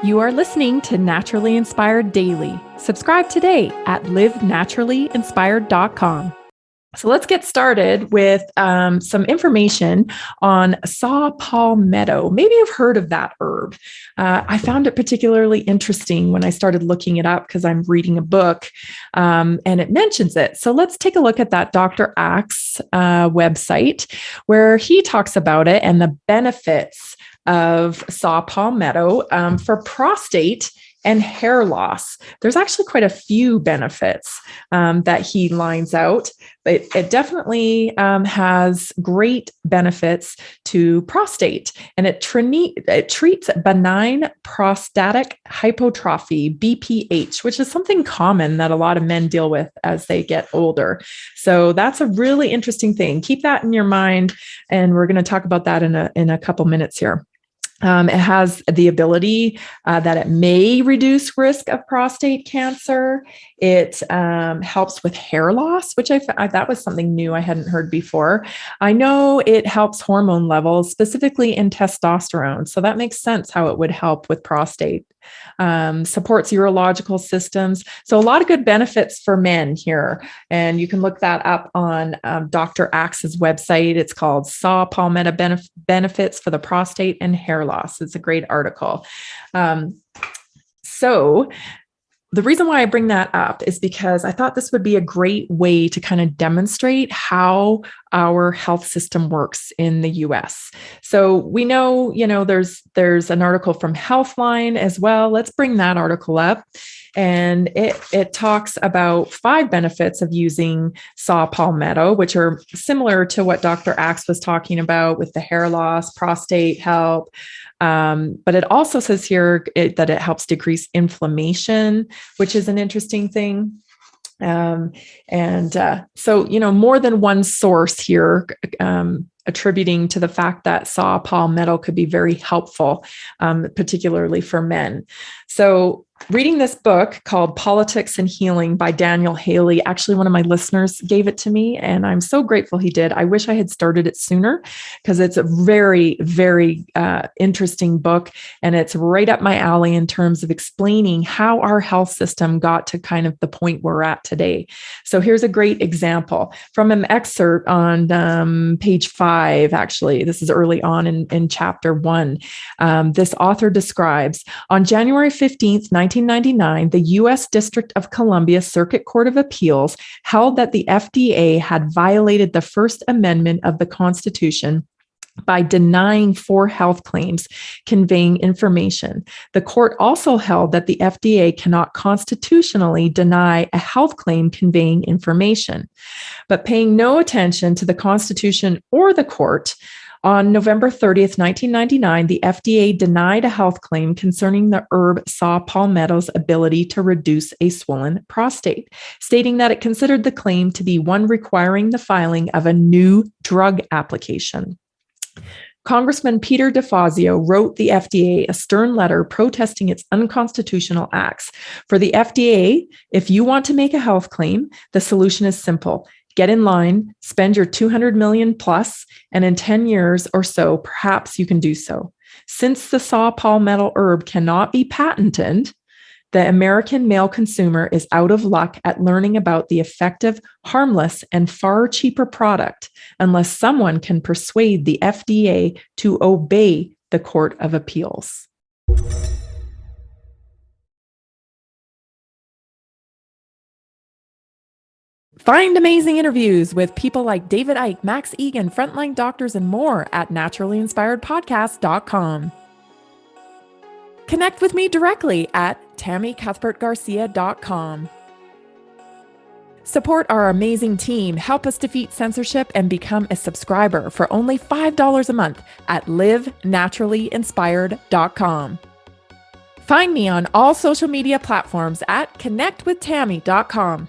You are listening to Naturally Inspired Daily. Subscribe today at livenaturallyinspired.com. So let's get started with some information on saw palmetto. Maybe you've heard of that herb. I found it particularly interesting when I started looking it up because I'm reading a book and it mentions it. So let's take a look at that Dr. Axe website where he talks about it and the benefits of saw palmetto for prostate and hair loss. There's actually quite a few benefits that he lines out. It definitely has great benefits to prostate, and it treats benign prostatic hypertrophy, BPH, which is something common that a lot of men deal with as they get older. So that's a really interesting thing. Keep that in your mind, and we're going to talk about that in a couple minutes here. It has the ability that it may reduce risk of prostate cancer. It helps with hair loss, which that was something new I hadn't heard before. I know it helps hormone levels, specifically in testosterone. So that makes sense how it would help with prostate. Supports urological systems. So a lot of good benefits for men here. And you can look that up on Dr. Axe's website. It's called Saw Palmetto Benefits for the Prostate and Hair Loss. It's a great article. So the reason why I bring that up is because I thought this would be a great way to kind of demonstrate how our health system works in the US. So we know, there's an article from Healthline as well. Let's bring that article up. And it talks about 5 benefits of using saw palmetto, which are similar to what Dr. Axe was talking about with the hair loss, prostate help. But it also says here that it helps decrease inflammation, which is an interesting thing. So, more than one source here attributing to the fact that saw palmetto could be very helpful, particularly for men. So reading this book called Politics and Healing by Daniel Haley, actually one of my listeners gave it to me, and I'm so grateful he did. I wish I had started it sooner because it's a very, very interesting book, and it's right up my alley in terms of explaining how our health system got to kind of the point we're at today. So here's a great example from an excerpt on page 5, actually. This is early on in chapter 1. This author describes, on January 15th, 1999, the U.S. District of Columbia Circuit Court of Appeals held that the FDA had violated the First Amendment of the Constitution by denying 4 health claims conveying information. The court also held that the FDA cannot constitutionally deny a health claim conveying information. But paying no attention to the Constitution or the court, on November 30th, 1999, the FDA denied a health claim concerning the herb saw palmetto's ability to reduce a swollen prostate, stating that it considered the claim to be one requiring the filing of a new drug application. Congressman Peter DeFazio wrote the FDA a stern letter protesting its unconstitutional acts. For the FDA, if you want to make a health claim, the solution is simple. Get in line, spend your $200 million plus, and in 10 years or so, perhaps you can do so. Since the saw palmetto herb cannot be patented, the American male consumer is out of luck at learning about the effective, harmless, and far cheaper product unless someone can persuade the FDA to obey the Court of Appeals. Find amazing interviews with people like David Icke, Max Egan, frontline doctors, and more at naturallyinspiredpodcast.com. Connect with me directly at tammycuthbertgarcia.com. Support our amazing team, help us defeat censorship, and become a subscriber for only $5 a month at livenaturallyinspired.com. Find me on all social media platforms at connectwithtammy.com.